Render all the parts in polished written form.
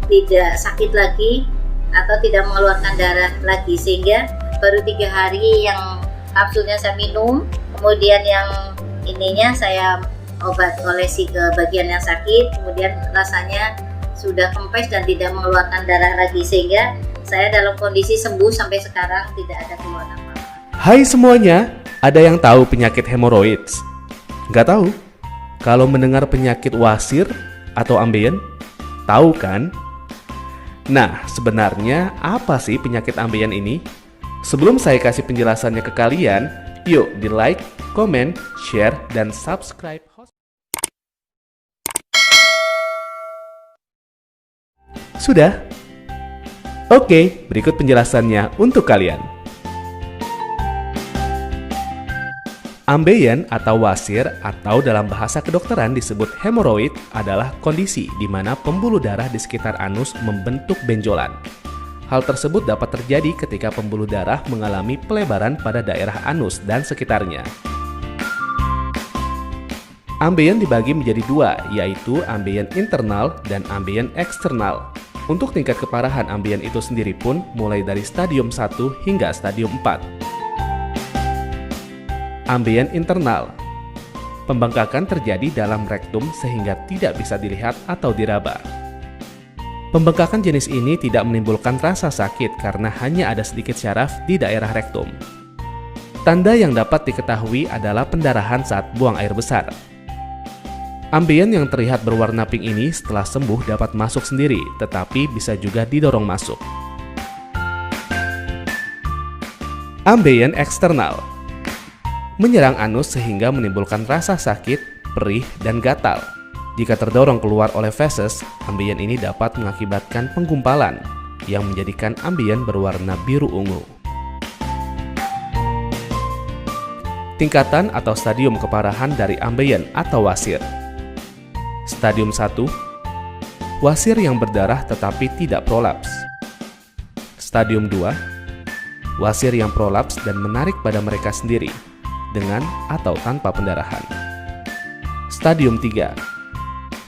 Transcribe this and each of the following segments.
tidak sakit lagi atau tidak mengeluarkan darah lagi, sehingga baru 3 hari yang kapsulnya saya minum, kemudian yang ininya saya obat olesi ke bagian yang sakit, kemudian rasanya sudah kempes dan tidak mengeluarkan darah lagi, sehingga saya dalam kondisi sembuh sampai sekarang, tidak ada keluhan apa-apa. Hai semuanya, ada yang tahu penyakit hemoroids? Nggak tahu? Kalau mendengar penyakit wasir atau ambeien, tahu kan? Nah, sebenarnya apa sih penyakit ambeien ini? Sebelum saya kasih penjelasannya ke kalian, yuk di like, komen, share, dan subscribe. Sudah? Oke, berikut penjelasannya untuk kalian. Ambeien atau wasir atau dalam bahasa kedokteran disebut hemoroid adalah kondisi di mana pembuluh darah di sekitar anus membentuk benjolan. Hal tersebut dapat terjadi ketika pembuluh darah mengalami pelebaran pada daerah anus dan sekitarnya. Ambeien dibagi menjadi dua, yaitu ambeien internal dan ambeien eksternal. Untuk tingkat keparahan ambeien itu sendiri pun mulai dari stadium 1 hingga stadium 4. Ambeien internal. Pembengkakan terjadi dalam rektum sehingga tidak bisa dilihat atau diraba. Pembengkakan jenis ini tidak menimbulkan rasa sakit karena hanya ada sedikit syaraf di daerah rektum. Tanda yang dapat diketahui adalah pendarahan saat buang air besar. Ambeien yang terlihat berwarna pink ini setelah sembuh dapat masuk sendiri, tetapi bisa juga didorong masuk. Ambeien eksternal. Menyerang anus sehingga menimbulkan rasa sakit, perih, dan gatal. Jika terdorong keluar oleh feses, ambeien ini dapat mengakibatkan penggumpalan yang menjadikan ambeien berwarna biru ungu. Tingkatan atau stadium keparahan dari ambeien atau wasir. Stadium 1, wasir yang berdarah tetapi tidak prolaps. Stadium 2, wasir yang prolaps dan menarik pada mereka sendiri, dengan atau tanpa pendarahan. Stadium 3,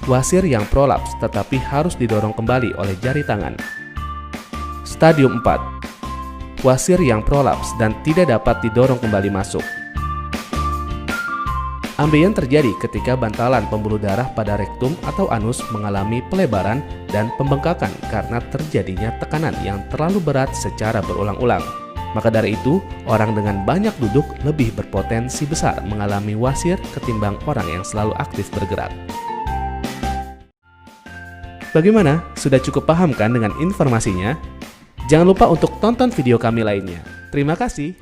wasir yang prolaps tetapi harus didorong kembali oleh jari tangan. Stadium 4, wasir yang prolaps dan tidak dapat didorong kembali masuk. Ambeien terjadi ketika bantalan pembuluh darah pada rektum atau anus mengalami pelebaran dan pembengkakan karena terjadinya tekanan yang terlalu berat secara berulang-ulang. Maka dari itu, orang dengan banyak duduk lebih berpotensi besar mengalami wasir ketimbang orang yang selalu aktif bergerak. Bagaimana? Sudah cukup paham kan dengan informasinya? Jangan lupa untuk tonton video kami lainnya. Terima kasih.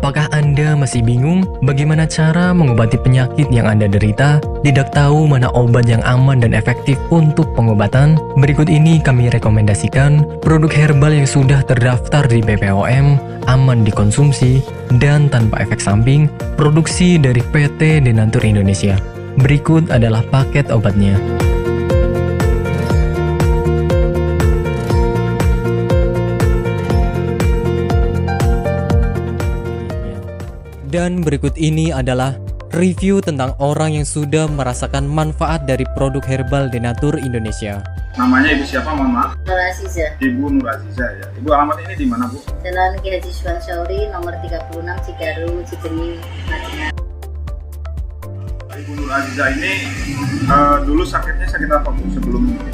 Apakah Anda masih bingung bagaimana cara mengobati penyakit yang Anda derita? Tidak tahu mana obat yang aman dan efektif untuk pengobatan? Berikut ini kami rekomendasikan produk herbal yang sudah terdaftar di BPOM, aman dikonsumsi, dan tanpa efek samping, produksi dari PT Denatur Indonesia. Berikut adalah paket obatnya. Dan berikut ini adalah review tentang orang yang sudah merasakan manfaat dari produk herbal Denatur Indonesia. Namanya Ibu siapa, mohon maaf? Nur Aziza. Ibu Nur Aziza ya. Ibu alamat ini di mana, Bu? Jalan Ki Haji Suwan Syauri nomor 36 Cigaru, Cikini, Madinah. Ibu Nur Aziza ini dulu sakitnya sakit apa, Bu, sebelum ini?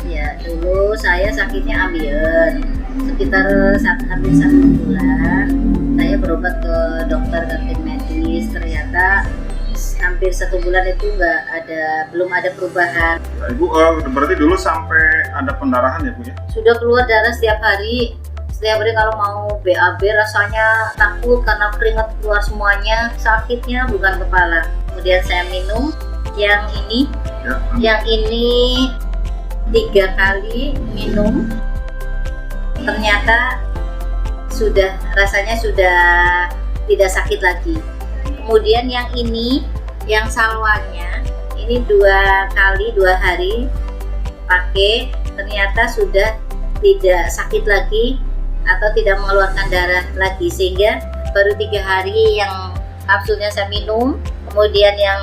Ya, dulu saya sakitnya ambeien. Sekitar hampir 1 bulan saya berobat ke dokter, ke tim medis, ternyata hampir 1 bulan itu belum ada perubahan. Ya, Ibu berarti dulu sampai ada pendarahan ya, Bu ya? Sudah keluar darah setiap hari kalau mau BAB rasanya takut karena keringat keluar semuanya, sakitnya bukan kepala. Kemudian saya minum yang ini, yang ini 3 kali minum, ternyata rasanya sudah tidak sakit lagi. Kemudian yang ini, yang salwanya, ini 2 kali 2 hari pakai, ternyata sudah tidak sakit lagi atau tidak mengeluarkan darah lagi, sehingga baru 3 hari yang kapsulnya saya minum, kemudian yang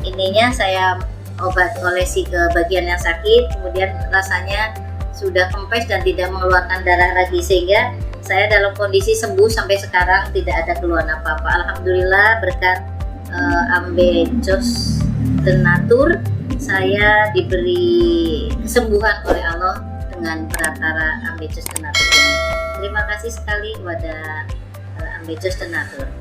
ininya saya obat olesi ke bagian yang sakit, kemudian rasanya sudah kempes dan tidak mengeluarkan darah lagi, sehingga saya dalam kondisi sembuh sampai sekarang, tidak ada keluhan apa-apa. Alhamdulillah berkat Ambejos Tenatur saya diberi kesembuhan oleh Allah dengan perantara Ambejos Tenatur ini. Terima kasih sekali kepada Ambejos Tenatur.